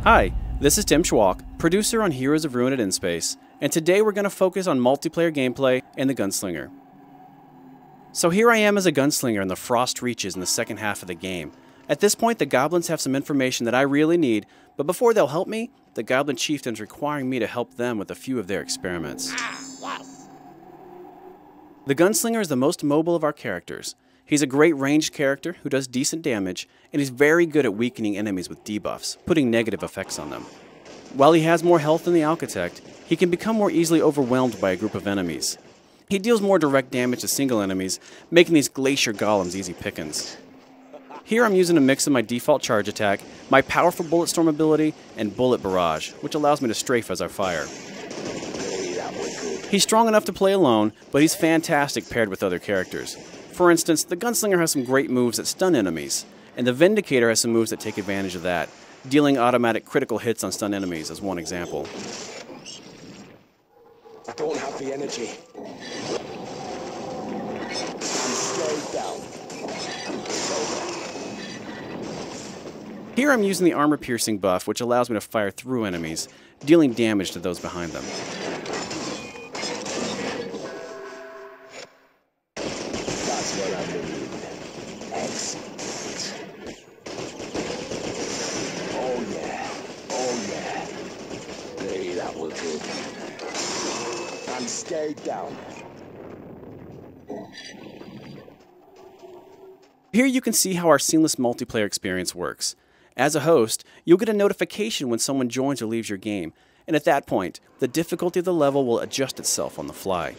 Hi, this is Tim Schwalk, producer on Heroes of Ruin at InSpace, and today we're going to focus on multiplayer gameplay and the Gunslinger. So here I am as a Gunslinger in the Frost Reaches in the second half of the game. At this point, the goblins have some information that I really need, but before they'll help me, the goblin chieftain's requiring me to help them with a few of their experiments. The Gunslinger is the most mobile of our characters. He's a great ranged character who does decent damage, and he's very good at weakening enemies with debuffs, putting negative effects on them. While he has more health than the Architect, he can become more easily overwhelmed by a group of enemies. He deals more direct damage to single enemies, making these glacier golems easy pickings. Here I'm using a mix of my default charge attack, my powerful bullet storm ability, and bullet barrage, which allows me to strafe as I fire. He's strong enough to play alone, but he's fantastic paired with other characters. For instance, the Gunslinger has some great moves that stun enemies, and the Vindicator has some moves that take advantage of that, dealing automatic critical hits on stun enemies as one example. I don't have the energy. I'm slowed down. Here I'm using the armor-piercing buff, which allows me to fire through enemies, dealing damage to those behind them. And stay down. Here you can see how our seamless multiplayer experience works. As a host, you'll get a notification when someone joins or leaves your game, and at that point, the difficulty of the level will adjust itself on the fly.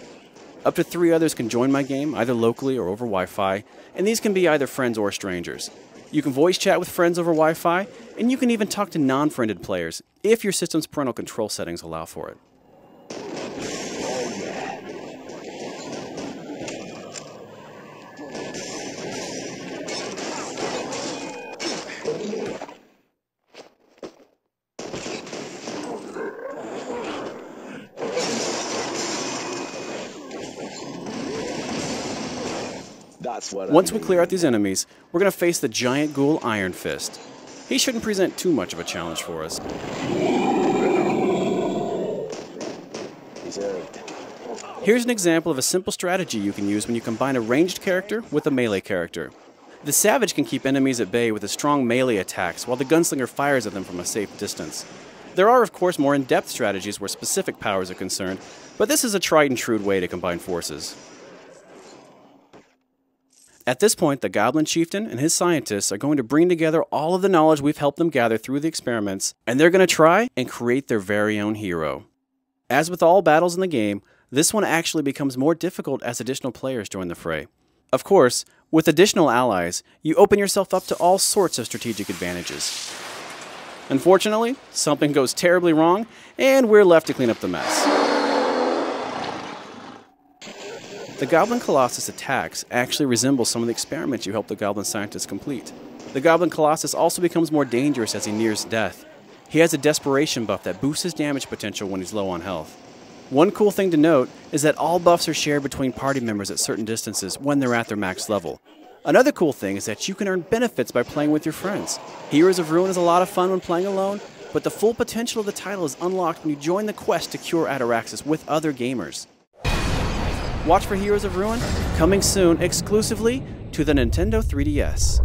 Up to 3 others can join my game, either locally or over Wi-Fi, and these can be either friends or strangers. You can voice chat with friends over Wi-Fi, and you can even talk to non-friended players if your system's parental control settings allow for it. Once we clear out these enemies, we're going to face the giant ghoul Iron Fist. He shouldn't present too much of a challenge for us. Here's an example of a simple strategy you can use when you combine a ranged character with a melee character. The Savage can keep enemies at bay with a strong melee attacks, while the Gunslinger fires at them from a safe distance. There are, of course, more in-depth strategies where specific powers are concerned, but this is a tried-and-true way to combine forces. At this point, the Goblin Chieftain and his scientists are going to bring together all of the knowledge we've helped them gather through the experiments, and they're going to try and create their very own hero. As with all battles in the game, this one actually becomes more difficult as additional players join the fray. Of course, with additional allies, you open yourself up to all sorts of strategic advantages. Unfortunately, something goes terribly wrong, and we're left to clean up the mess. The Goblin Colossus attacks actually resemble some of the experiments you helped the Goblin Scientists complete. The Goblin Colossus also becomes more dangerous as he nears death. He has a desperation buff that boosts his damage potential when he's low on health. One cool thing to note is that all buffs are shared between party members at certain distances when they're at their max level. Another cool thing is that you can earn benefits by playing with your friends. Heroes of Ruin is a lot of fun when playing alone, but the full potential of the title is unlocked when you join the quest to cure Ataraxis with other gamers. Watch for Heroes of Ruin, coming soon exclusively to the Nintendo 3DS.